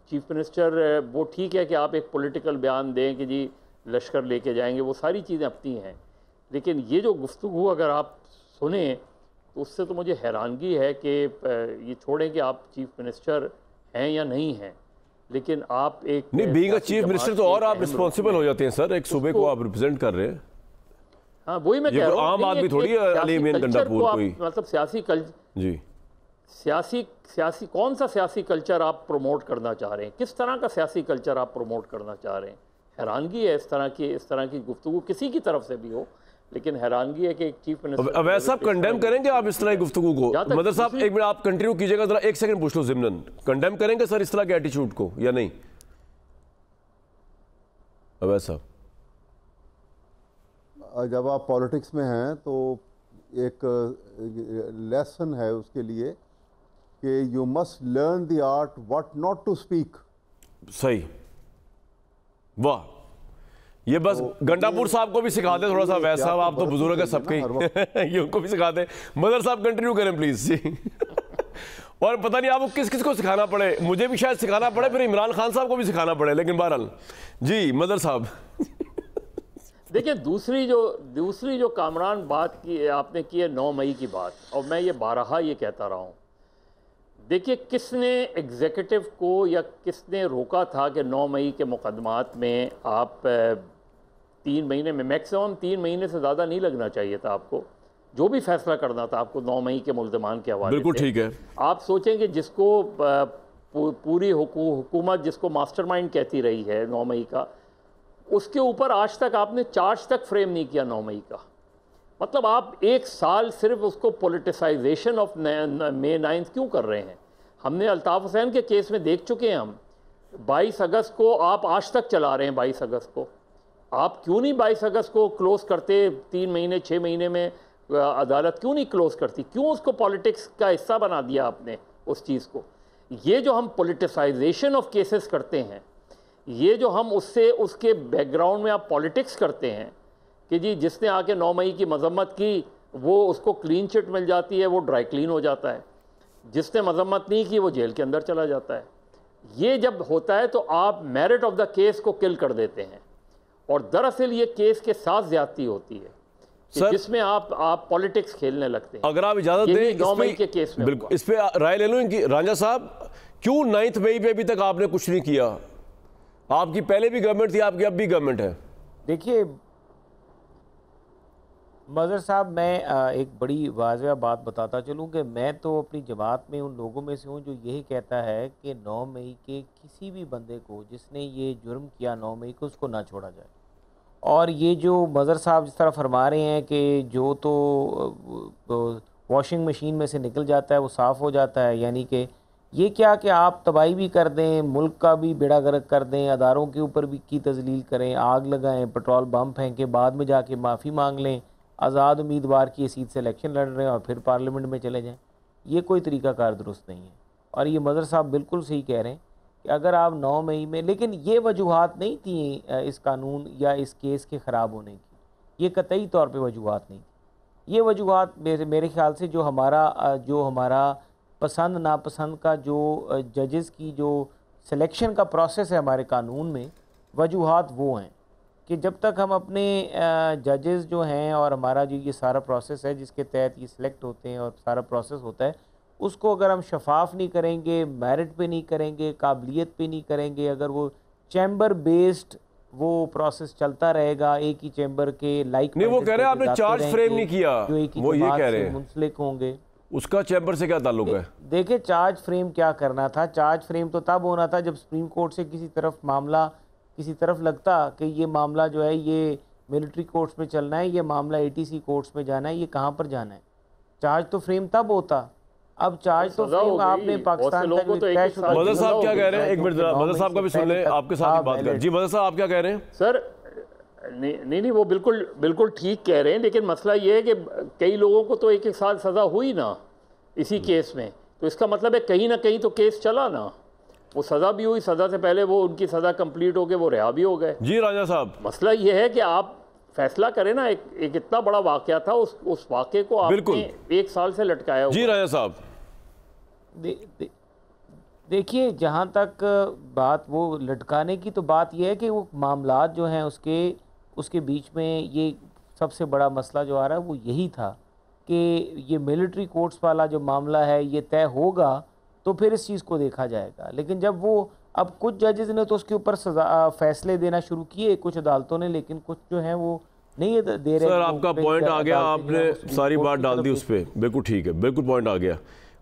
चीफ मिनिस्टर, वो ठीक है कि आप एक पॉलिटिकल बयान दें कि जी लश्कर लेके जाएंगे, वो सारी चीज़ें अपनी हैं, लेकिन ये जो गुफ्तगू अगर आप सुने तो उससे तो मुझे हैरानगी है कि ये छोड़ें कि आप चीफ मिनिस्टर हैं या नहीं हैं, लेकिन आप एक
नहीं, बीइंग अ चीफ मिनिस्टर तो और आप रिस्पॉन्सिबल हो जाते हैं सर, एक सूबे को आप रिप्रेजेंट कर रहे हैं।
हाँ, वही मैं कह रहा हूँ,
आम आदमी थोड़ी है अली अमीन गंडापुर कोई,
मतलब सियासी जी सियासी कौन सा सियासी कल्चर आप प्रमोट करना चाह रहे हैं, किस तरह का सियासी कल्चर आप प्रमोट करना चाह रहे हैं। हैरानगी है इस तरह की गुफ्तगू किसी की तरफ से भी हो, लेकिन हैरानगी है कि एक चीफ मिनिस्टर।
अवैध साहब कंडेम करेंगे आप इस तरह की गुफ्तगू को? मदर साहब एक मिनट आप कंटिन्यू कीजिएगा, जरा एक सेकंड पूछ लो ज़िम्नन, कंडेम करेंगे सर इस तरह के एटीट्यूड को या नहीं? अवैध साहब,
जब आप पॉलिटिक्स में हैं तो एक लेसन है उसके लिए कि you must learn the art what not to speak.
सही, वाह, ये बस गंडापुर साहब को भी सिखा दें थोड़ा सा। वैसा साहब आप तो बुजुर्ग है सबके, ये उनको भी सिखा दें। मदर साहब कंटिन्यू करें प्लीज जी। और पता नहीं आपको किस किस को सिखाना पड़े, मुझे भी शायद सिखाना पड़े, फिर इमरान खान साहब को भी सिखाना पड़े, लेकिन बहरहाल जी मदर साहब।
देखिए, दूसरी जो कामरान बात की आपने की है 9 मई की बात, और मैं ये बारहा ये कहता रहा हूँ। देखिए, किसने एग्जीक्यूटिव को या किसने रोका था कि 9 मई के मुकदमात में आप 3 महीने में, मैक्सिमम 3 महीने से ज़्यादा नहीं लगना चाहिए था आपको, जो भी फैसला करना था आपको 9 मई के मुल्ज़मान के हवाले।
बिल्कुल ठीक है।
आप सोचेंगे जिसको पूरी हुकूमत जिसको मास्टरमाइंड कहती रही है 9 मई का, उसके ऊपर आज तक आपने चार्ज तक फ्रेम नहीं किया 9 मई का। मतलब आप 1 साल सिर्फ उसको पॉलिटिसाइजेशन ऑफ May 9 क्यों कर रहे हैं? हमने अल्ताफ़ हुसैन के केस में देख चुके हैं हम। 22 अगस्त को आप आज तक चला रहे हैं। 22 अगस्त को आप क्यों नहीं 22 अगस्त को क्लोज़ करते? 3 महीने 6 महीने में अदालत क्यों नहीं क्लोज़ करती? क्यों उसको पॉलिटिक्स का हिस्सा बना दिया आपने उस चीज़ को? ये जो हम पॉलिटिसाइजेशन ऑफ केसेस करते हैं, ये जो हम उसके बैकग्राउंड में आप पॉलिटिक्स करते हैं कि जी जिसने आके 9 मई की मजम्मत की वो उसको क्लीन चिट मिल जाती है, वो ड्राई क्लीन हो जाता है, जिसने मजम्मत नहीं की वो जेल के अंदर चला जाता है। ये जब होता है तो आप मेरिट ऑफ द केस को किल कर देते हैं, और दरअसल ये केस के साथ ज्यादती होती है जिसमें आप पॉलिटिक्स खेलने लगते हैं।
अगर आप इजाजत दें
9 मई के केस में
बिल्कुल इस पे राय ले लूं इनकी। रांझा साहब, क्यों 9 मई पे अभी तक आपने कुछ नहीं किया? आपकी पहले भी गवर्नमेंट थी, आपकी अब भी गवर्नमेंट है।
देखिए मज़हर साहब, मैं एक बड़ी वाज़ेह बात बताता चलूँ कि मैं तो अपनी जमात में उन लोगों में से हूँ जो यही कहता है कि 9 मई के किसी भी बंदे को जिसने ये जुर्म किया 9 मई को उसको ना छोड़ा जाए। और ये जो मज़हर साहब जिस तरह फरमा रहे हैं कि जो तो वॉशिंग मशीन में से निकल जाता है वो साफ़ हो जाता है, यानी कि ये क्या कि आप तबाही भी कर दें, मुल्क का भी बेड़ा गर्क कर दें, अदारों के ऊपर भी की तजलील करें, आग लगाएं, पेट्रोल बम फेंकें, बाद में जाके माफ़ी मांग लें, आज़ाद उम्मीदवार की सीट से इलेक्शन लड़ रहे हैं और फिर पार्लियामेंट में चले जाएं। ये कोई तरीक़ाकार दुरुस्त नहीं है। और ये मज़हर साहब बिल्कुल सही कह रहे हैं कि अगर आप 9 मई में, लेकिन ये वजूहात नहीं थी इस कानून या इस केस के ख़राब होने की, ये कतई तौर पे वजूहात नहीं थी। ये वजूहात मेरे ख़्याल से जो हमारा पसंद नापसंद का जो जजेस की जो सिलेक्शन का प्रोसेस है हमारे कानून में, वजूहात वो हैं कि जब तक हम अपने जजेस जो हैं और हमारा जो ये सारा प्रोसेस है जिसके तहत ये सिलेक्ट होते हैं और सारा प्रोसेस होता है, उसको अगर हम शफाफ नहीं करेंगे, मेरिट पे नहीं करेंगे, काबिलियत पे नहीं करेंगे, अगर वो चैम्बर बेस्ड वो प्रोसेस चलता रहेगा, एक ही चैम्बर के लाइक
नहीं, वो कह रहे हैं आपने चार्ज फ्रेम नहीं किया,
जो एक ही
वो ये कह रहे हैं
मुंसलिक होंगे,
उसका चैम्बर से क्या ताल्लुक है?
देखिए, चार्ज फ्रेम क्या करना था? चार्ज फ्रेम तो तब होना था जब सुप्रीम कोर्ट से किसी तरफ लगता कि ये मामला जो है ये मिलिट्री कोर्ट्स में चलना है, ये मामला ATC कोर्ट्स में जाना है, ये कहाँ पर जाना है। चार्ज तो फ्रेम तब होता, अब चार्ज तो फ्रेम आपने पाकिस्तान का
मदर साहब क्या कह रहे हैं? एक मिनट मदर साहब का भी सुन लें, आपके साथ ही बात करें। जी मदर साहब, आप क्या कह रहे हैं?
सर नहीं, वो बिल्कुल ठीक कह रहे हैं, लेकिन मसला ये है कि कई लोगों को तो 1-1 साल सज़ा हुई ना इसी केस में, तो इसका मतलब है कहीं ना कहीं तो केस चला ना, वो सज़ा भी हुई, सज़ा से पहले वो उनकी सज़ा कंप्लीट हो गए, वो रिहा भी हो गए।
जी राजा साहब,
मसला ये है कि आप फैसला करें ना, एक इतना बड़ा वाक़या था, उस वाक़े को आपने 1 साल से लटकाया। जी
राजा साहब,
देखिए, जहाँ तक बात वो लटकाने की, तो बात यह है कि वो मामलात जो हैं उसके बीच में ये सबसे बड़ा मसला जो आ रहा है वो यही था कि ये मिलिट्री कोर्ट्स वाला जो मामला है ये तय होगा तो फिर इस चीज़ को देखा जाएगा। लेकिन जब वो अब कुछ जजेस ने तो उसके ऊपर सजा फैसले देना शुरू किए, कुछ अदालतों ने, लेकिन कुछ जो हैं वो नहीं दे रहे।
सर आपका पॉइंट आ गया, आपने सारी बात डाल दी उस पर, बिल्कुल ठीक है, बिल्कुल पॉइंट आ गया।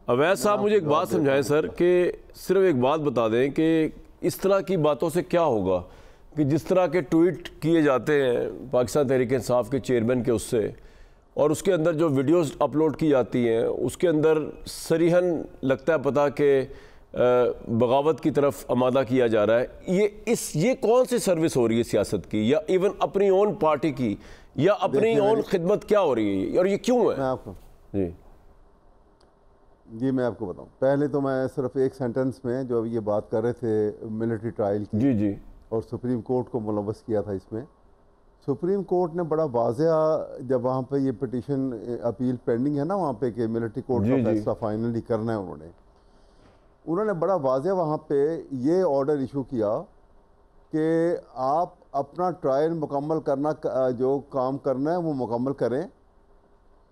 अवैध साहब मुझे एक बात समझाएं सर, कि सिर्फ एक बात बता दें कि इस तरह की बातों से क्या होगा कि जिस तरह के ट्वीट किए जाते हैं पाकिस्तान तहरीक-ए-इंसाफ के चेयरमैन के उससे, और उसके अंदर जो वीडियोस अपलोड की जाती हैं उसके अंदर सरीहन लगता है पता कि बगावत की तरफ आमादा किया जा रहा है। ये कौन सी सर्विस हो रही है सियासत की, या इवन अपनी ओन पार्टी की, या अपनी ओन खिदमत क्या हो रही है, और ये क्यों है?
मैं आपको मैं आपको बताऊं। पहले तो मैं सिर्फ एक सेंटेंस में जो ये बात कर रहे थे मिलिट्री ट्रायल की,
जी, और
सुप्रीम कोर्ट को मुलव्वस किया था इसमें। सुप्रीम कोर्ट ने बड़ा वाज़ेह, जब वहाँ पे ये पिटीशन अपील पेंडिंग है ना वहाँ पे कि मिलिट्री कोर्ट का फैसला फाइनली करना है, उन्होंने बड़ा वाज़ेह वहाँ पे ये ऑर्डर इशू किया कि आप अपना ट्रायल मुकम्मल करना, जो काम करना है वो मुकम्मल करें,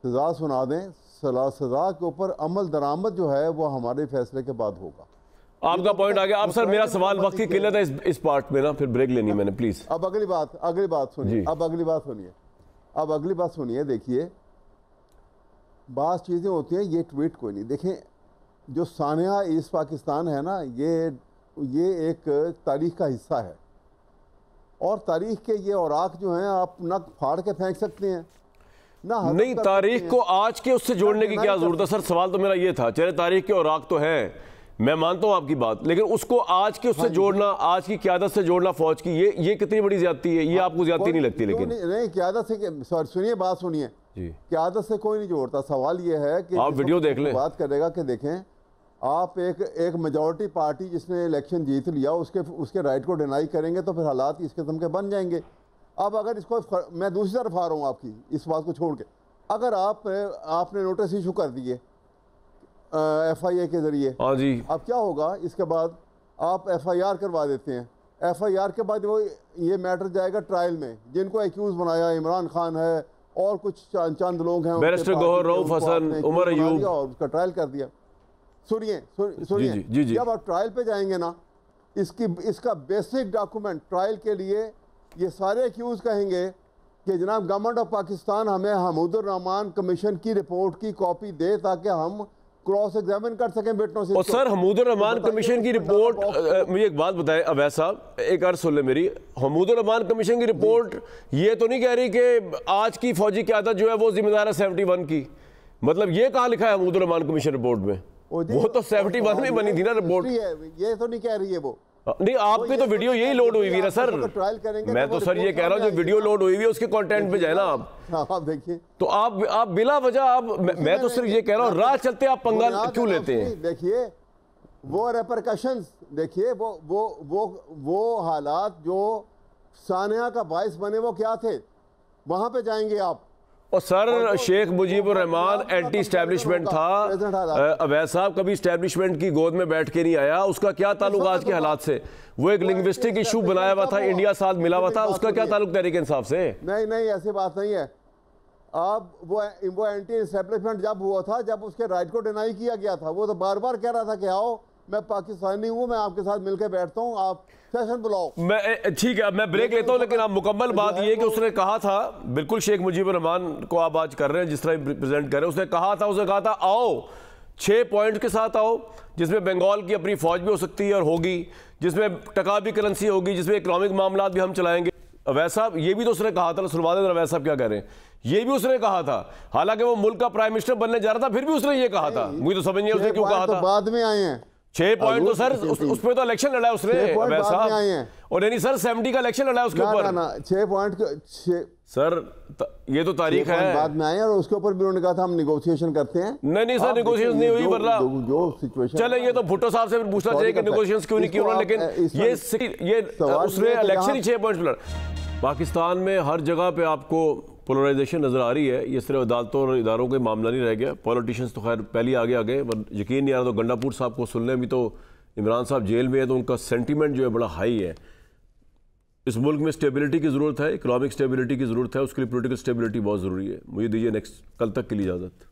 सज़ा सुना दें, सज़ा के ऊपर अमल दरामद जो है वो हमारे फैसले के बाद होगा।
आपका पॉइंट आ गया। आप सर मेरा सवाल वक्त की किल्लत है इस पार्ट में ना, फिर ब्रेक लेनी मैंने, प्लीज।
अब अगली बात सुनिए, अब अगली बात सुनिए। देखिए, बात चीज़ें होती हैं, ये ट्वीट कोई नहीं। देखें, जो सानिया ईस्ट पाकिस्तान है ना, ये एक तारीख का हिस्सा है, और तारीख के ये औराक जो हैं आप ना फाड़ के फेंक सकते हैं ना,
नहीं तारीख को आज के उससे जोड़ने की क्या जरूरत है? सर सवाल तो मेरा ये था, चले तारीख के औराक तो हैं, मैं मानता हूं आपकी बात, लेकिन उसको आज के उससे जोड़ना, आज की क़यादत से जोड़ना फौज की, ये कितनी बड़ी ज्यादती है? ये आपको ज्यादती नहीं लगती? लेकिन
नहीं, क़यादत से, सॉरी सुनिए, बात सुनिए, क़यादत से कोई नहीं जोड़ता। सवाल ये है कि
आप वीडियो देख लें,
बात करेगा कि देखें, आप एक मेजॉरिटी पार्टी जिसने इलेक्शन जीत लिया उसके राइट को डिनाई करेंगे तो फिर हालात इस किस्म के बन जाएंगे। अब अगर इसको मैं दूसरी तरफ आ रहा हूँ आपकी इस बात को छोड़ के, अगर आपने नोटिस इशू कर दिए FIA के ज़रिए,
हाँ जी,
अब क्या होगा? इसके बाद आप FIR करवा देते हैं, FIR के बाद वो ये मैटर जाएगा ट्रायल में, जिनको एक्यूज़ बनाया इमरान खान है और कुछ चंद लोग हैं,
बैरिस्टर गौहर रऊफ हसन, उमर अयूब,
और उसका ट्रायल कर दिया। सुनिए, जब आप ट्रायल पे जाएंगे ना, इसका बेसिक डॉक्यूमेंट ट्रायल के लिए ये सारे एक्यूज कहेंगे कि जनाब गवर्नमेंट ऑफ पाकिस्तान हमें हमूदुर रहमान कमीशन की रिपोर्ट की कॉपी दे ताकि हम क्रॉस एग्जामिन कर सकें बेटों से।
और सर हमूदुर रहमान कमीशन की रिपोर्ट, मुझे एक बात बताएं अवैध साहब, एक अर्ज सुन ले मेरी, हमूदुर रहमान कमीशन की रिपोर्ट ये तो नहीं कह रही कि आज की फौजी क़यादत जो है वो जिम्मेदार है 71 की, मतलब ये कहाँ लिखा है हमूदुर रहमान कमीशन रिपोर्ट में? वो तो 71 में बनी थी ना रिपोर्ट,
ये तो नहीं कह रही है वो।
नहीं, आपकी तो वीडियो यही लोड हुई हुई है सर, मैं तो सर ये कह रहा हूँ जो वीडियो लोड हुई हुई है उसके कंटेंट पे जाए ना आप
देखिए,
तो आप बिला वजह आप, मैं तो सिर्फ ये कह रहा हूँ राह चलते आप पंगा क्यों लेते हैं?
देखिए वो रेपरकशंस, देखिए वो हालात जो सानिया का बायस बने वो क्या थे, वहां पे जाएंगे आप।
और sir Sheikh Mujibur Rahman anti establishment था, अवैध साहब कभी इस्टेब्लिशमेंट की गोद में बैठ के नहीं आया, उसका क्या ताल्लुक आज के हालात से? वो एक लिंग्विस्टिक इशू बनाया हुआ था, इंडिया साथ मिला हुआ था, उसका क्या ताल्लुक तहरीक इंसाफ से?
नहीं, ऐसी बात नहीं है। अब वो एंटी इस्टेब्लिशमेंट जब हुआ था, जब उसके राइट को डिनाई किया गया था, वो तो बार बार कह रहा था कि आओ मैं पाकिस्तानी हूँ, मैं आपके साथ मिलकर बैठता हूँ, आप सेशन बुलाओ।
मैं ठीक है, मैं ब्रेक लेता हूँ, लेकिन आप मुकम्मल बात ये कि उसने कहा था, बिल्कुल शेख मुजीबुर रहमान को आप आज कर रहे हैं जिस तरह प्रेजेंट कर रहे हैं, उसने कहा था आओ 6 पॉइंट के साथ आओ, जिसमें बंगाल की अपनी फौज भी हो सकती है और होगी, जिसमें टका भी करेंसी होगी, जिसमें इकोनॉमिक मामला भी हम चलाएंगे। अवैध साहब ये भी तो उसने कहा था, सुनवा दें अवैध साहब क्या कह रहे हैं, ये भी उसने कहा था, हालांकि वो मुल्क का प्राइम मिनिस्टर बनने जा रहा था, फिर भी उसने ये कहा था, मुझे तो समझ नहीं उसने क्यों कहा था।
बाद में आए हैं
6 पॉइंट तो सर उस पे तो इलेक्शन लड़ा है उसने
आए हैं।
और नहीं सर 70 का इलेक्शन लड़ा है उसके ऊपर।
ना 6 पॉइंट
सर ये तो तारीख है,
बाद में आए और उसके ऊपर भी उन्होंने कहा था हम निगोशिएशन करते हैं।
नहीं सर नेगोशिएशन नहीं हुई, वरना
जो सिचुएशन
चले ये तो भुट्टो साहब से फिर पूछना चाहिए कि नेगोशिएशन क्यों नहीं किया उन्होंने, लेकिन ये उसने इलेक्शन ही 6 पॉइंट लड़ा। पाकिस्तान में हर जगह पे आपको पोलराइजेशन नजर आ रही है। ये सिर्फ अदालतों और इदारों का मामला नहीं रह गया, पॉलिटिशियंस तो खैर पहले आगे आ गए। यकीन नहीं आ रहा तो गंडापुर साहब को सुनने भी तो इमरान साहब जेल में है, तो उनका सेंटीमेंट जो है बड़ा हाई है। इस मुल्क में स्टेबिलिटी की ज़रूरत है, इकोनॉमिक स्टेबिलिटी की ज़रूरत है, उसके लिए पॉलिटिकल स्टेबिलिटी बहुत ज़रूरी है। मुझे दीजिए नेक्स्ट कल तक के लिए इजाज़त।